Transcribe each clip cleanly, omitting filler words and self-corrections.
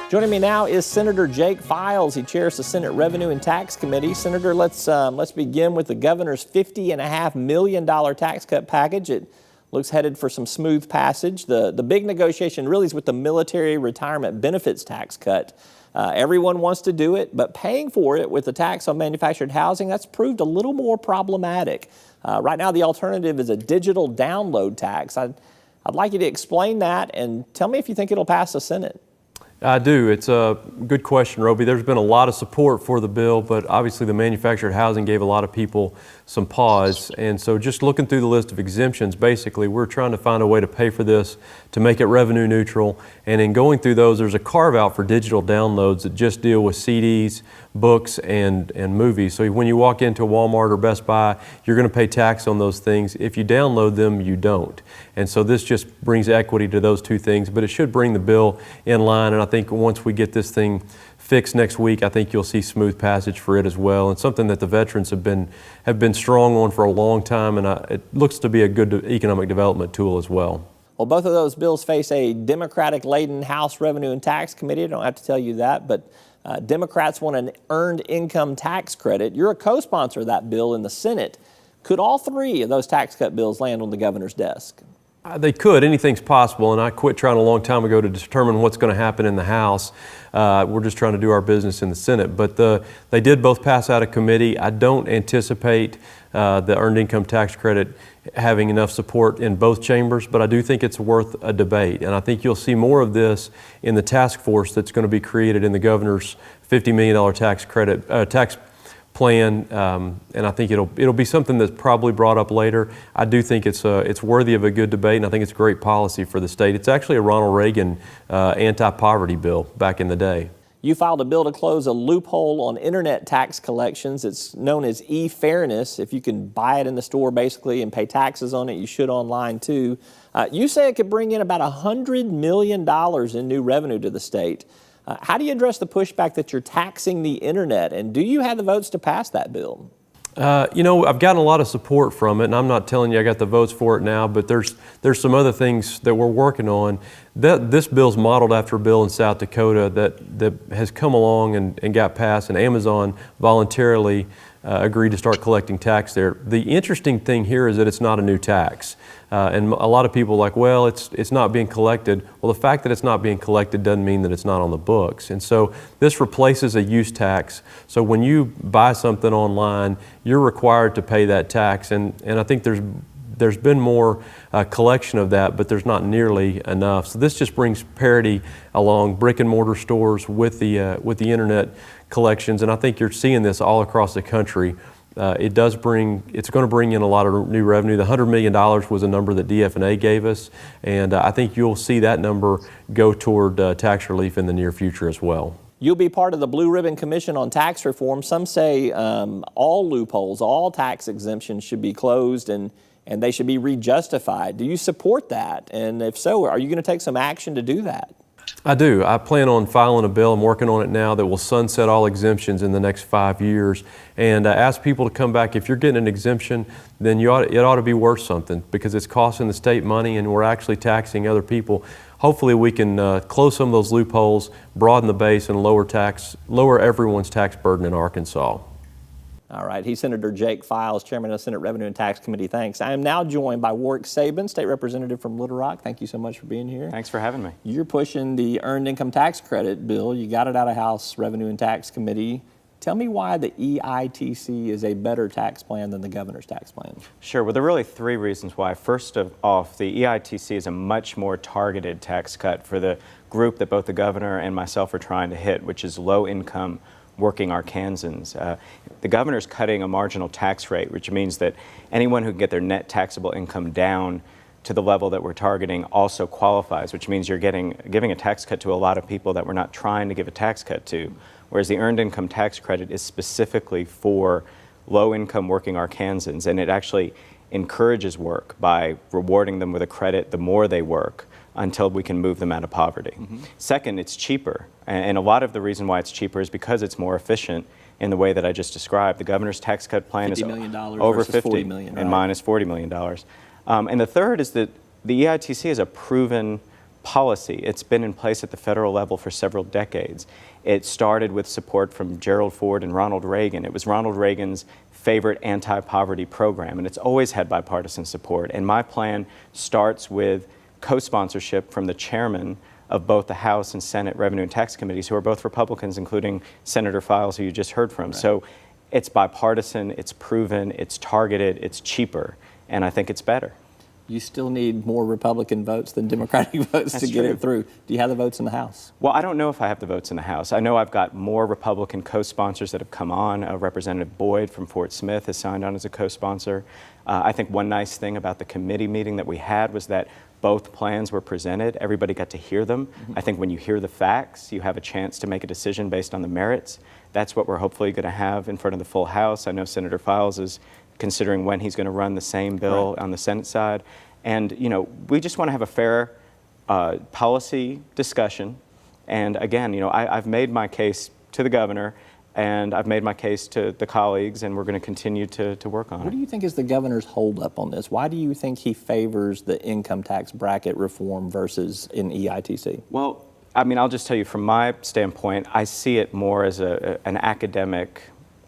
Joining me now is Senator Jake Files. He chairs the Senate Revenue and Tax Committee. Senator, let's begin with the governor's $50.5 million tax cut package. It looks headed for some smooth passage. The big negotiation really is with the military retirement benefits tax cut. Everyone wants to do it, but paying for it with the tax on manufactured housing, that's proved a little more problematic. Right now, the alternative is a digital download tax. I'd like you to explain that and tell me if you think it'll pass the Senate. I do. It's a good question, Roby. There's been a lot of support for the bill, but obviously the manufactured housing gave a lot of people some pause. And so just looking through the list of exemptions, basically we're trying to find a way to pay for this to make it revenue neutral. And in going through those, there's a carve out for digital downloads that just deal with CDs, books, and movies. So when you walk into Walmart or Best Buy, you're going to pay tax on those things. If you download them, you don't. And so this just brings equity to those two things, but it should bring the bill in line. And I think once we get this thing fixed next week, I think you'll see smooth passage for it as well. And something that the veterans have been strong on for a long time, and it looks to be a good economic development tool as well. Well, both of those bills face a Democratic-laden House Revenue and Tax Committee. I don't have to tell you that, but Democrats want an earned income tax credit. You're a co-sponsor of that bill in the Senate. Could all three of those tax cut bills land on the governor's desk? They could. Anything's possible, and I quit trying a long time ago to determine what's going to happen in the House. We're just trying to do our business in the Senate. But they did both pass out of committee. I don't anticipate the earned income tax credit having enough support in both chambers, but I do think it's worth a debate. And I think you'll see more of this in the task force that's going to be created in the governor's $50 million tax plan, and I think it'll be something that's probably brought up later. I do think it's worthy of a good debate, and I think it's great policy for the state. It's actually a Ronald Reagan anti-poverty bill back in the day. You filed a bill to close a loophole on internet tax collections. It's known as e-fairness. If you can buy it in the store basically and pay taxes on it, you should online too. You say it could bring in about $100 million in new revenue to the state. How do you address the pushback that you're taxing the internet, and do you have the votes to pass that bill? You know, I've gotten a lot of support from it, and I'm not telling you I got the votes for it now, but there's some other things that we're working on. This bill's modeled after a bill in South Dakota that has come along and got passed, and Amazon voluntarily agreed to start collecting tax there. The interesting thing here is that it's not a new tax. And a lot of people are like, well, it's not being collected. Well, the fact that it's not being collected doesn't mean that it's not on the books. And so this replaces a use tax. So when you buy something online, you're required to pay that tax. And I think there's been more collection of that, but there's not nearly enough. So this just brings parity along brick and mortar stores with the internet collections. And I think you're seeing this all across the country. It's going to bring in a lot of new revenue. The $100 million was a number that DF&A gave us, and I think you'll see that number go toward tax relief in the near future as well. You'll be part of the Blue Ribbon Commission on Tax Reform. Some say all loopholes, all tax exemptions should be closed and they should be rejustified. Do you support that? And if so, are you going to take some action to do that? I do. I plan on filing a bill. I'm working on it now that will sunset all exemptions in the next 5 years. And ask people to come back. If you're getting an exemption, then it ought to be worth something because it's costing the state money and we're actually taxing other people. Hopefully we can close some of those loopholes, broaden the base, and lower everyone's tax burden in Arkansas. All right. He's Senator Jake Files, Chairman of the Senate Revenue and Tax Committee. Thanks. I am now joined by Warwick Sabin, State Representative from Little Rock. Thank you so much for being here. Thanks for having me. You're pushing the Earned Income Tax Credit bill. You got it out of House Revenue and Tax Committee. Tell me why the EITC is a better tax plan than the governor's tax plan. Sure. Well, there are really three reasons why. First off, the EITC is a much more targeted tax cut for the group that both the governor and myself are trying to hit, which is low-income working Arkansans. The governor's cutting a marginal tax rate, which means that anyone who can get their net taxable income down to the level that we're targeting also qualifies, which means you're giving a tax cut to a lot of people that we're not trying to give a tax cut to. Whereas the Earned Income Tax Credit is specifically for low-income working Arkansans, and it actually encourages work by rewarding them with a credit the more they work until we can move them out of poverty. Mm-hmm. Second, it's cheaper, and a lot of the reason why it's cheaper is because it's more efficient in the way that I just described. The governor's tax cut plan is over 50 $40 million, and mine is $40 million. And the third is that the EITC is a proven policy. It's been in place at the federal level for several decades. It started with support from Gerald Ford and Ronald Reagan. It was Ronald Reagan's favorite anti-poverty program, and it's always had bipartisan support. And my plan starts with co-sponsorship from the chairman of both the House and Senate Revenue and Tax Committees, who are both Republicans, including Senator Files, who you just heard from. Right. So it's bipartisan, it's proven, it's targeted, it's cheaper, and I think it's better. You still need more Republican votes than Democratic votes to get it through. Do you have the votes in the House? Well, I don't know if I have the votes in the House. I know I've got more Republican co-sponsors that have come on. Representative Boyd from Fort Smith has signed on as a co-sponsor. I think one nice thing about the committee meeting that we had was that both plans were presented. Everybody got to hear them. Mm-hmm. I think when you hear the facts, you have a chance to make a decision based on the merits. That's what we're hopefully going to have in front of the full House. I know Senator Files is considering when he's going to run the same bill on the Senate side. And, you know, we just want to have a fair policy discussion. And again, you know, I've made my case to the governor, and I've made my case to the colleagues, and we're going to continue to work on it. What do you think is the governor's holdup on this? Why do you think he favors the income tax bracket reform versus in EITC? Well, I mean, I'll just tell you from my standpoint, I see it more as an academic,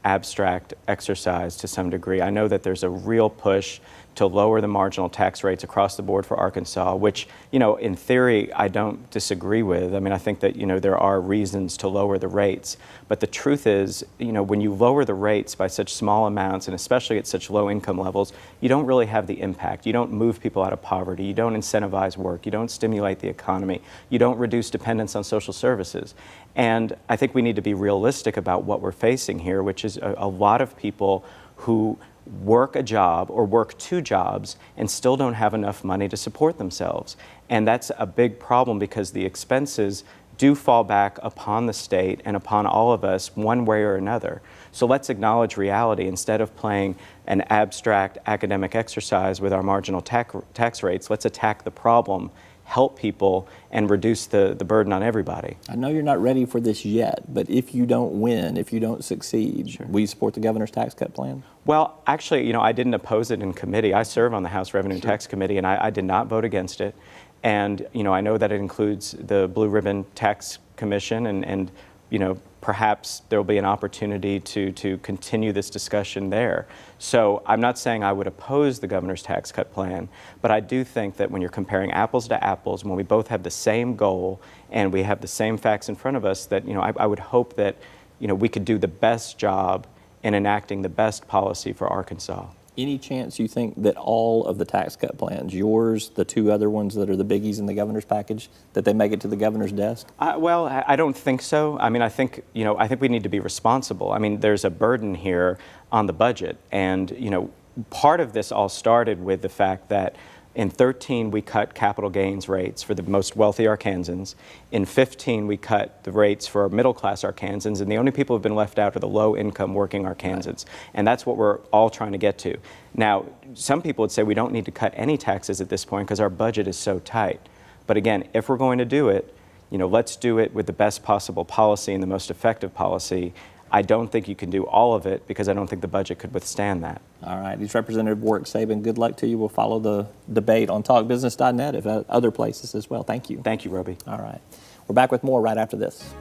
abstract exercise to some degree. I know that there's a real push to lower the marginal tax rates across the board for Arkansas, which, you know, in theory, I don't disagree with. I mean, I think that, you know, there are reasons to lower the rates. But the truth is, you know, when you lower the rates by such small amounts, and especially at such low income levels, you don't really have the impact. You don't move people out of poverty. You don't incentivize work. You don't stimulate the economy. You don't reduce dependence on social services. And I think we need to be realistic about what we're facing here, which is a lot of people who work a job or work two jobs and still don't have enough money to support themselves. And that's a big problem because the expenses do fall back upon the state and upon all of us one way or another. So let's acknowledge reality instead of playing an abstract academic exercise with our marginal tax rates. Let's attack the problem, help people, and reduce the burden on everybody. I know you're not ready for this yet, but if you don't win, if you don't succeed, will you support the governor's tax cut plan? Well, actually, you know, I didn't oppose it in committee. I serve on the House Revenue and Tax Committee, and I did not vote against it. And, you know, I know that it includes the Blue Ribbon Tax Commission, and you know, perhaps there will be an opportunity to continue this discussion there. So I'm not saying I would oppose the governor's tax cut plan, but I do think that when you're comparing apples to apples, when we both have the same goal and we have the same facts in front of us, that, you know, I would hope that, you know, we could do the best job in enacting the best policy for Arkansas. Any chance you think that all of the tax cut plans, yours, the two other ones that are the biggies in the governor's package, that they make it to the governor's desk? Well, I don't think so. I mean, I think we need to be responsible. I mean, there's a burden here on the budget. And, you know, part of this all started with the fact that in 13, we cut capital gains rates for the most wealthy Arkansans. In 15, we cut the rates for middle-class Arkansans, and the only people who have been left out are the low-income working Arkansans. Right. And that's what we're all trying to get to. Now, some people would say we don't need to cut any taxes at this point because our budget is so tight. But again, if we're going to do it, you know, let's do it with the best possible policy and the most effective policy. I don't think you can do all of it because I don't think the budget could withstand that. All right. He's Representative Warwick Sabin. Good luck to you. We'll follow the debate on talkbusiness.net, if other places as well. Thank you. Thank you, Roby. All right. We're back with more right after this.